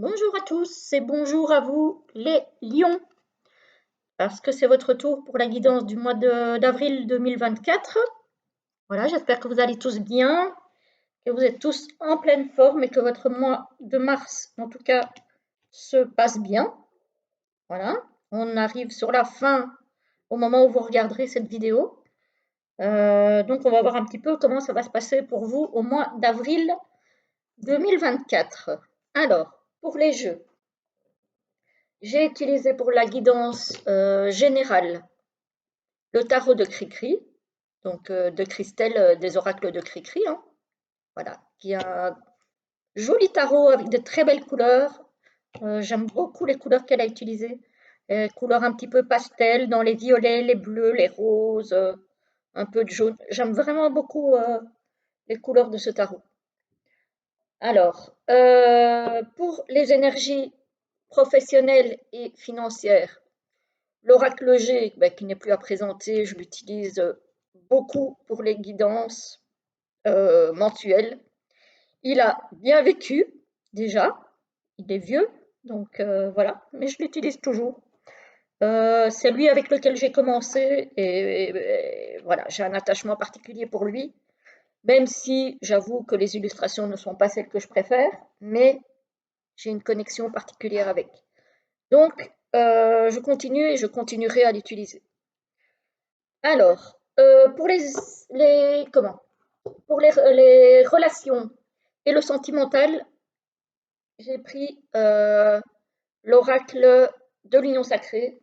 Bonjour à tous et bonjour à vous les lions, parce que c'est votre tour pour la guidance du mois d'avril 2024. Voilà, j'espère que vous allez tous bien, que vous êtes tous en pleine forme et que votre mois de mars, en tout cas, se passe bien. Voilà, on arrive sur la fin au moment où vous regarderez cette vidéo. Donc on va voir un petit peu comment ça va se passer pour vous au mois d'avril 2024. Alors, pour les jeux. J'ai utilisé pour la guidance générale le tarot de Cricri, donc de Christelle des oracles de Cricri, hein, voilà, qui est un joli tarot avec de très belles couleurs. J'aime beaucoup les couleurs qu'elle a utilisées, couleurs un petit peu pastel, dans les violets, les bleus, les roses, un peu de jaune. J'aime vraiment beaucoup les couleurs de ce tarot. Alors, pour les énergies professionnelles et financières, l'oracle G, qui n'est plus à présenter, je l'utilise beaucoup pour les guidances mensuelles. Il a bien vécu déjà, il est vieux, donc voilà, mais je l'utilise toujours. C'est lui avec lequel j'ai commencé et voilà, j'ai un attachement particulier pour lui, même si j'avoue que les illustrations ne sont pas celles que je préfère, mais j'ai une connexion particulière avec. Donc, je continue et je continuerai à l'utiliser. Alors, pour pour les relations et le sentimental, j'ai pris l'oracle de l'union sacrée,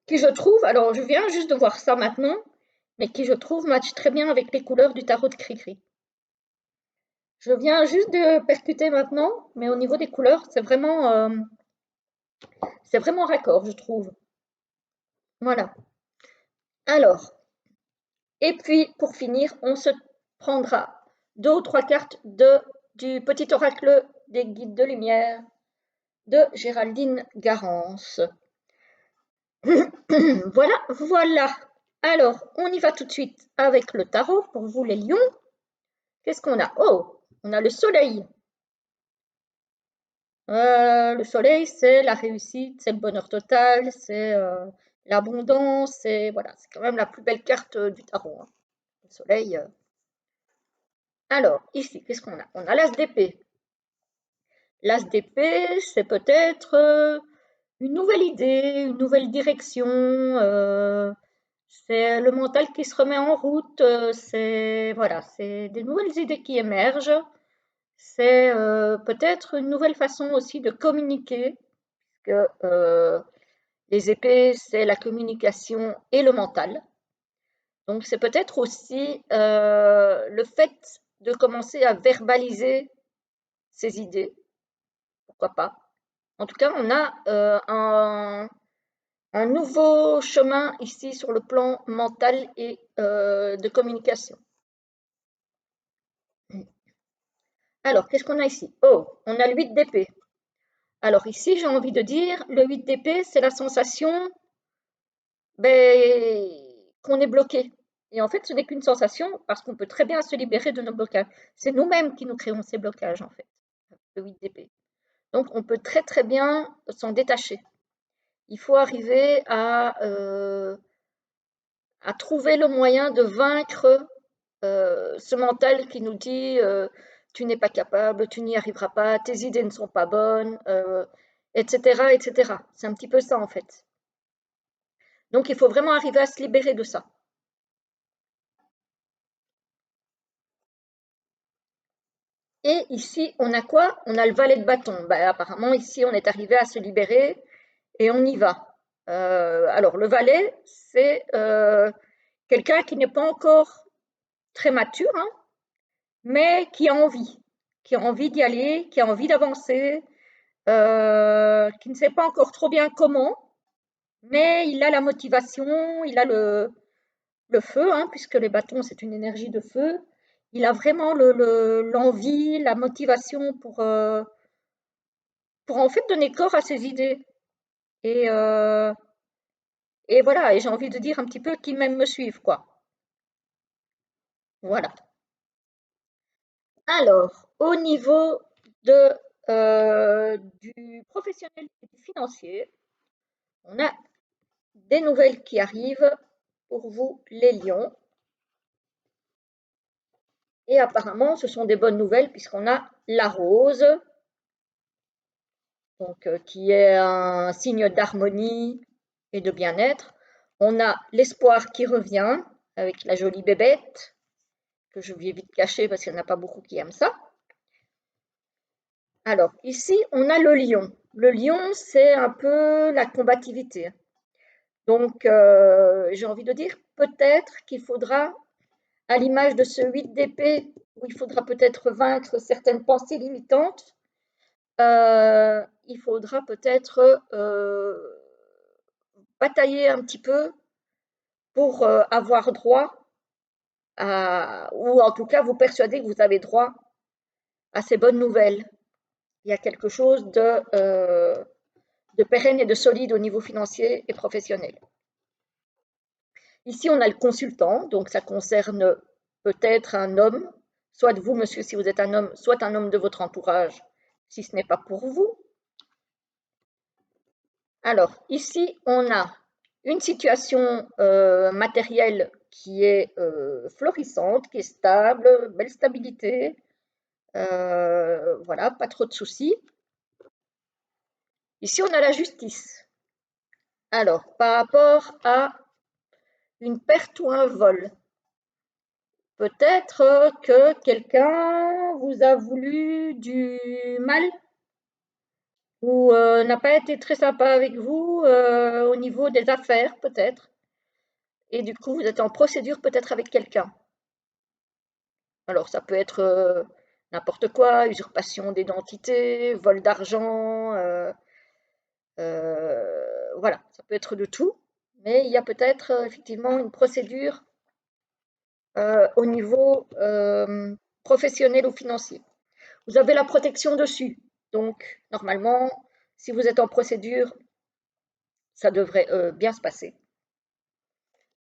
qui je trouve, alors je viens juste de voir ça maintenant, mais qui je trouve match très bien avec les couleurs du tarot de Cricri. Je viens juste de percuter maintenant, mais au niveau des couleurs, c'est vraiment raccord, je trouve. Voilà. Alors, et puis pour finir, on se prendra 2 ou 3 cartes du petit oracle des guides de lumière de Géraldine Garance. Voilà, voilà. Alors, on y va tout de suite avec le tarot pour vous les lions. Qu'est-ce qu'on a? Oh, on a le soleil. Le soleil, c'est la réussite, c'est le bonheur total, c'est l'abondance, c'est voilà, c'est quand même la plus belle carte du tarot, hein. Le soleil. Alors, ici, qu'est-ce qu'on a? On a l'as d'épée. L'as d'épée, c'est peut-être une nouvelle idée, une nouvelle direction, c'est le mental qui se remet en route, c'est voilà, c'est des nouvelles idées qui émergent, c'est peut-être une nouvelle façon aussi de communiquer, que les épées, c'est la communication et le mental. Donc c'est peut-être aussi le fait de commencer à verbaliser ses idées, pourquoi pas. En tout cas, on a un nouveau chemin ici sur le plan mental et de communication. Alors, qu'est-ce qu'on a ici? Oh, on a le 8 d'épée. Alors ici, j'ai envie de dire, le 8 d'épée, c'est la sensation qu'on est bloqué. Et en fait, ce n'est qu'une sensation parce qu'on peut très bien se libérer de nos blocages. C'est nous-mêmes qui nous créons ces blocages, en fait, le 8 d'épée. Donc, on peut très très bien s'en détacher. Il faut arriver à trouver le moyen de vaincre ce mental qui nous dit tu n'es pas capable, tu n'y arriveras pas, tes idées ne sont pas bonnes, etc., etc. C'est un petit peu ça en fait. Donc il faut vraiment arriver à se libérer de ça. Et ici, on a quoi? On a le valet de bâton. Apparemment, ici, on est arrivé à se libérer et on y va. Alors, le valet, c'est quelqu'un qui n'est pas encore très mature, hein, mais qui a envie d'y aller, qui a envie d'avancer, qui ne sait pas encore trop bien comment, mais il a la motivation, il a le feu, hein, puisque les bâtons, c'est une énergie de feu. Il a vraiment l'envie, la motivation pour en fait donner corps à ses idées. Et, euh, et voilà, et j'ai envie de dire un petit peu qui même me suivent, quoi. Voilà. Alors, au niveau de du professionnel et du financier, on a des nouvelles qui arrivent pour vous, les lions. Et apparemment, ce sont des bonnes nouvelles puisqu'on a la rose, donc, qui est un signe d'harmonie et de bien-être. On a l'espoir qui revient avec la jolie bébête, que je vais vite cacher parce qu'il n'y en a pas beaucoup qui aiment ça. Alors, ici, on a le lion. Le lion, c'est un peu la combativité. Donc, j'ai envie de dire, peut-être qu'il faudra, à l'image de ce 8 d'épée, où il faudra peut-être vaincre certaines pensées limitantes, il faudra peut-être batailler un petit peu pour avoir droit ou en tout cas vous persuader que vous avez droit à ces bonnes nouvelles. Il y a quelque chose de pérenne et de solide au niveau financier et professionnel. Ici, on a le consultant, donc ça concerne peut-être un homme, soit vous, monsieur, si vous êtes un homme, soit un homme de votre entourage, si ce n'est pas pour vous. Alors, ici, on a une situation matérielle qui est florissante, qui est stable, belle stabilité, voilà, pas trop de soucis. Ici, on a la justice. Alors, par rapport à une perte ou un vol, peut-être que quelqu'un vous a voulu du mal ou n'a pas été très sympa avec vous au niveau des affaires, peut-être. Et du coup, vous êtes en procédure peut-être avec quelqu'un. Alors, ça peut être n'importe quoi, usurpation d'identité, vol d'argent, voilà, ça peut être de tout. Mais il y a peut-être effectivement une procédure au niveau professionnel ou financier. Vous avez la protection dessus. Donc, normalement, si vous êtes en procédure, ça devrait bien se passer.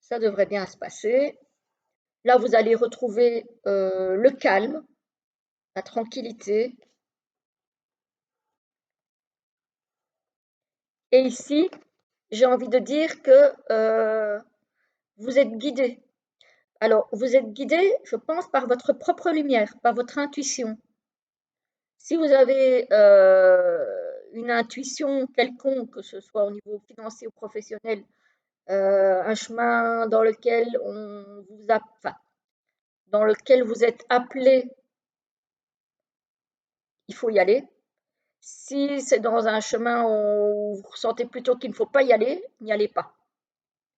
Ça devrait bien se passer. Là, vous allez retrouver le calme, la tranquillité. Et ici, j'ai envie de dire que vous êtes guidé. Alors, vous êtes guidé, je pense, par votre propre lumière, par votre intuition. Si vous avez une intuition quelconque, que ce soit au niveau financier ou professionnel, un chemin dans lequel dans lequel vous êtes appelé, il faut y aller. Si c'est dans un chemin où vous ressentez plutôt qu'il ne faut pas y aller, n'y allez pas.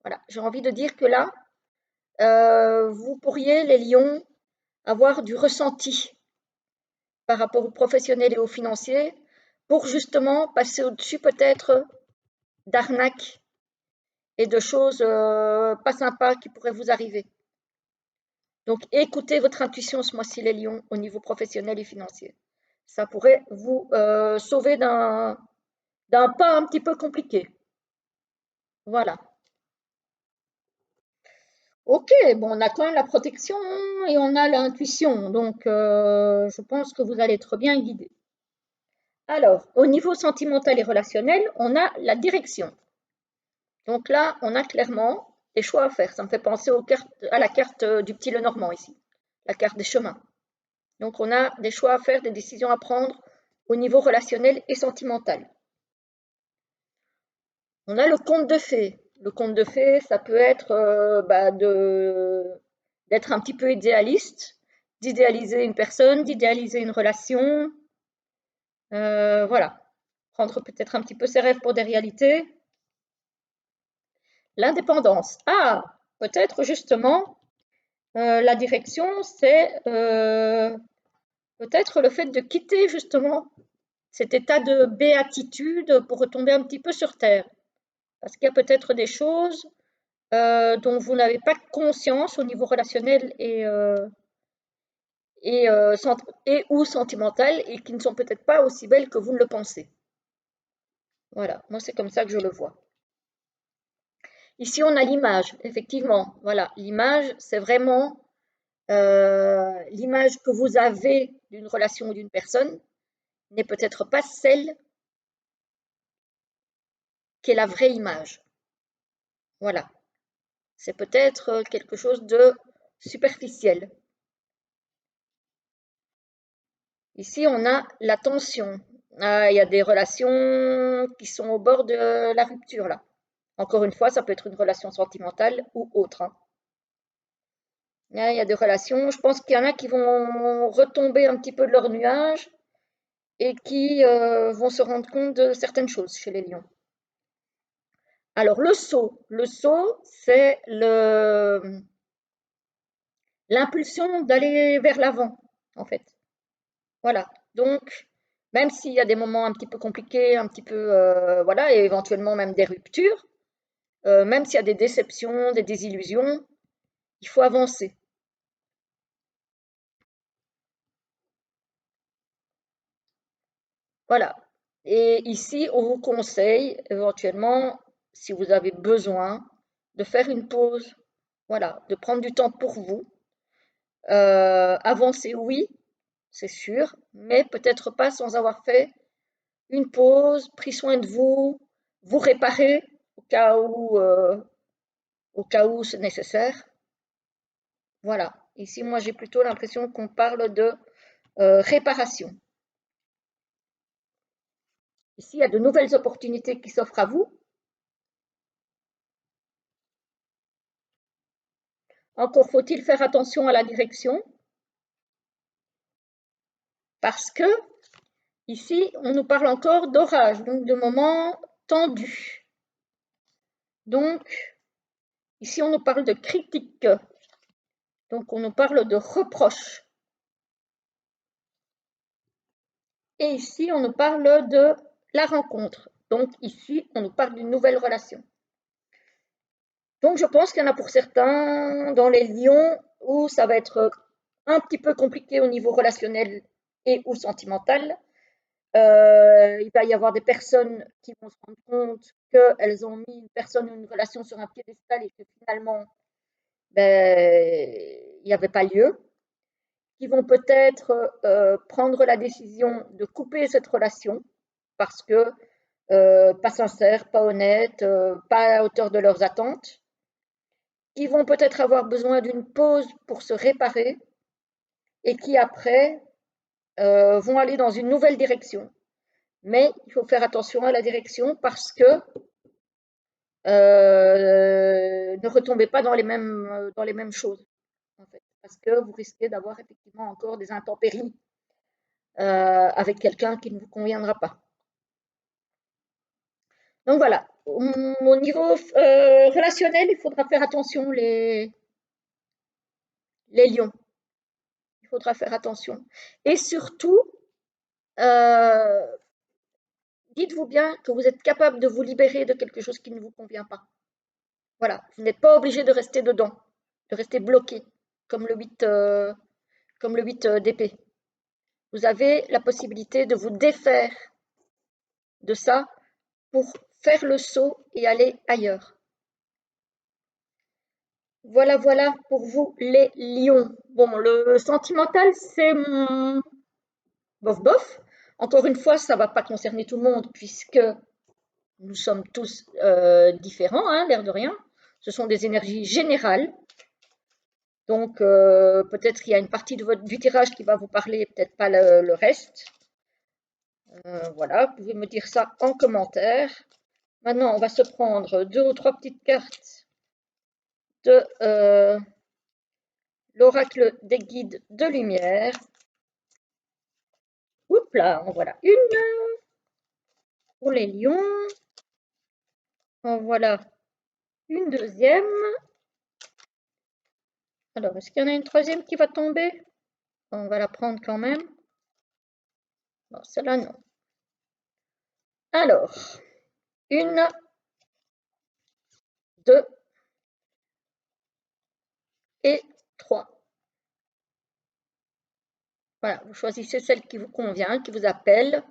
Voilà, j'ai envie de dire que là, vous pourriez, les lions, avoir du ressenti par rapport aux professionnels et aux financiers pour justement passer au-dessus peut-être d'arnaques et de choses pas sympas qui pourraient vous arriver. Donc, écoutez votre intuition ce mois-ci, les lions, au niveau professionnel et financier. Ça pourrait vous sauver d'un pas un petit peu compliqué. Voilà. Ok, bon, on a quand même la protection et on a l'intuition, donc je pense que vous allez être bien guidé. Alors, au niveau sentimental et relationnel, on a la direction. Donc là, on a clairement des choix à faire. Ça me fait penser à la carte du petit Lenormand ici, la carte des chemins. Donc on a des choix à faire, des décisions à prendre au niveau relationnel et sentimental. On a le conte de fées. Le conte de fées, ça peut être d'être un petit peu idéaliste, d'idéaliser une personne, d'idéaliser une relation. Voilà. Prendre peut-être un petit peu ses rêves pour des réalités. L'indépendance. Ah, peut-être justement, la direction, c'est peut-être le fait de quitter justement cet état de béatitude pour retomber un petit peu sur terre. Parce qu'il y a peut-être des choses dont vous n'avez pas conscience au niveau relationnel et ou sentimental et qui ne sont peut-être pas aussi belles que vous ne le pensez. Voilà, moi c'est comme ça que je le vois. Ici on a l'image, effectivement. Voilà, l'image c'est vraiment l'image que vous avez d'une relation ou d'une personne n'est peut-être pas celle qui est la vraie image. Voilà, c'est peut-être quelque chose de superficiel. Ici, on a la tension. Ah, il y a des relations qui sont au bord de la rupture, là. Encore une fois, ça peut être une relation sentimentale ou autre, hein. Il y a des relations, je pense qu'il y en a qui vont retomber un petit peu de leur nuage et qui vont se rendre compte de certaines choses chez les lions. Alors, le saut. Le saut, c'est l'impulsion d'aller vers l'avant, en fait. Voilà. Donc, même s'il y a des moments un petit peu compliqués, un petit peu, voilà, et éventuellement même des ruptures, même s'il y a des déceptions, des désillusions, il faut avancer. Voilà. Et ici, on vous conseille éventuellement, si vous avez besoin, de faire une pause. Voilà, de prendre du temps pour vous. Avancer, oui, c'est sûr, mais peut-être pas sans avoir fait une pause, pris soin de vous, vous réparer au cas où c'est nécessaire. Voilà. Ici, moi, j'ai plutôt l'impression qu'on parle de réparation. Ici, il y a de nouvelles opportunités qui s'offrent à vous. Encore faut-il faire attention à la direction parce que ici, on nous parle encore d'orage, donc de moments tendus. Donc, ici, on nous parle de critique, donc on nous parle de reproches. Et ici, on nous parle de la rencontre. Donc ici, on nous parle d'une nouvelle relation. Donc je pense qu'il y en a pour certains dans les lions où ça va être un petit peu compliqué au niveau relationnel et ou sentimental. Il va y avoir des personnes qui vont se rendre compte qu'elles ont mis une personne ou une relation sur un piédestal et que finalement, ben, il n'y avait pas lieu. Qui vont peut-être prendre la décision de couper cette relation parce que pas sincère, pas honnête, pas à la hauteur de leurs attentes, qui vont peut-être avoir besoin d'une pause pour se réparer et qui après vont aller dans une nouvelle direction. Mais il faut faire attention à la direction parce que ne retombez pas dans les mêmes choses, en fait, parce que vous risquez d'avoir effectivement encore des intempéries avec quelqu'un qui ne vous conviendra pas. Donc voilà, au niveau relationnel, il faudra faire attention les lions. Il faudra faire attention. Et surtout, euh, dites-vous bien que vous êtes capable de vous libérer de quelque chose qui ne vous convient pas. Voilà, vous n'êtes pas obligé de rester dedans, de rester bloqué, comme le 8 d'épée. Vous avez la possibilité de vous défaire de ça pour faire le saut et aller ailleurs. Voilà, voilà pour vous les lions. Bon, le sentimental, c'est bof bof. Encore une fois, ça ne va pas concerner tout le monde puisque nous sommes tous différents, hein, l'air de rien. Ce sont des énergies générales. Donc, peut-être qu'il y a une partie du tirage qui va vous parler, peut-être pas le reste. Voilà, vous pouvez me dire ça en commentaire. Maintenant, on va se prendre 2 ou 3 petites cartes de l'oracle des guides de lumière. Oups là, en voilà une pour les lions. En voilà une deuxième. Alors, est-ce qu'il y en a une troisième qui va tomber? On va la prendre quand même. Non, celle-là, non. Alors, une, deux et trois. Voilà, vous choisissez celle qui vous convient, qui vous appelle.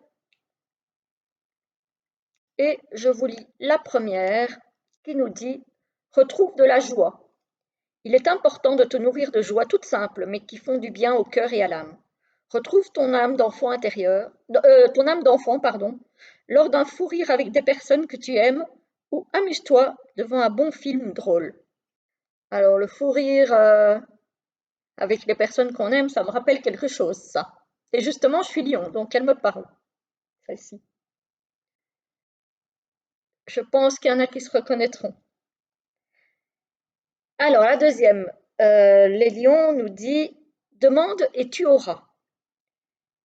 Et je vous lis la première qui nous dit « Retrouve de la joie. Il est important de te nourrir de joie toutes simples, mais qui font du bien au cœur et à l'âme. Retrouve ton âme d'enfant intérieur, ton âme d'enfant, pardon, lors d'un fou rire avec des personnes que tu aimes ou amuse-toi devant un bon film drôle. Alors, le fou rire avec les personnes qu'on aime, ça me rappelle quelque chose, ça. Et justement, je suis lion, donc elle me parle, celle-ci. Je pense qu'il y en a qui se reconnaîtront. Alors, la deuxième, les lions nous dit demande et tu auras.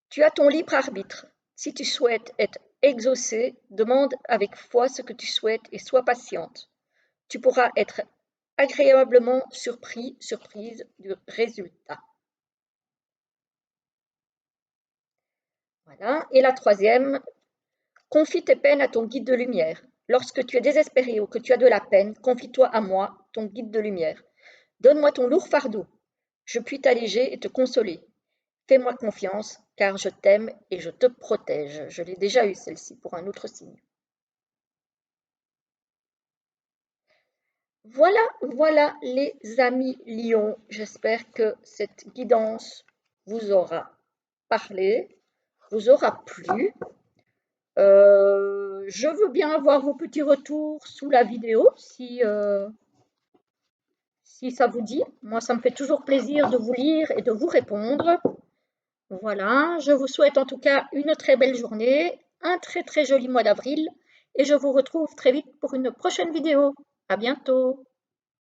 Tu as ton libre arbitre. Si tu souhaites être exaucé, demande avec foi ce que tu souhaites et sois patiente. Tu pourras être agréablement surprise du résultat. Voilà. Et la troisième, confie tes peines à ton guide de lumière. Lorsque tu es désespéré ou que tu as de la peine, confie-toi à moi, ton guide de lumière. Donne-moi ton lourd fardeau. Je puis t'alléger et te consoler. Fais-moi confiance, car je t'aime et je te protège. Je l'ai déjà eu celle-ci pour un autre signe. Voilà, voilà les amis lions. J'espère que cette guidance vous aura parlé, vous aura plu. Je veux bien avoir vos petits retours sous la vidéo si ça vous dit. Moi, ça me fait toujours plaisir de vous lire et de vous répondre. Voilà, je vous souhaite en tout cas une très belle journée, un très très joli mois d'avril et je vous retrouve très vite pour une prochaine vidéo. À bientôt.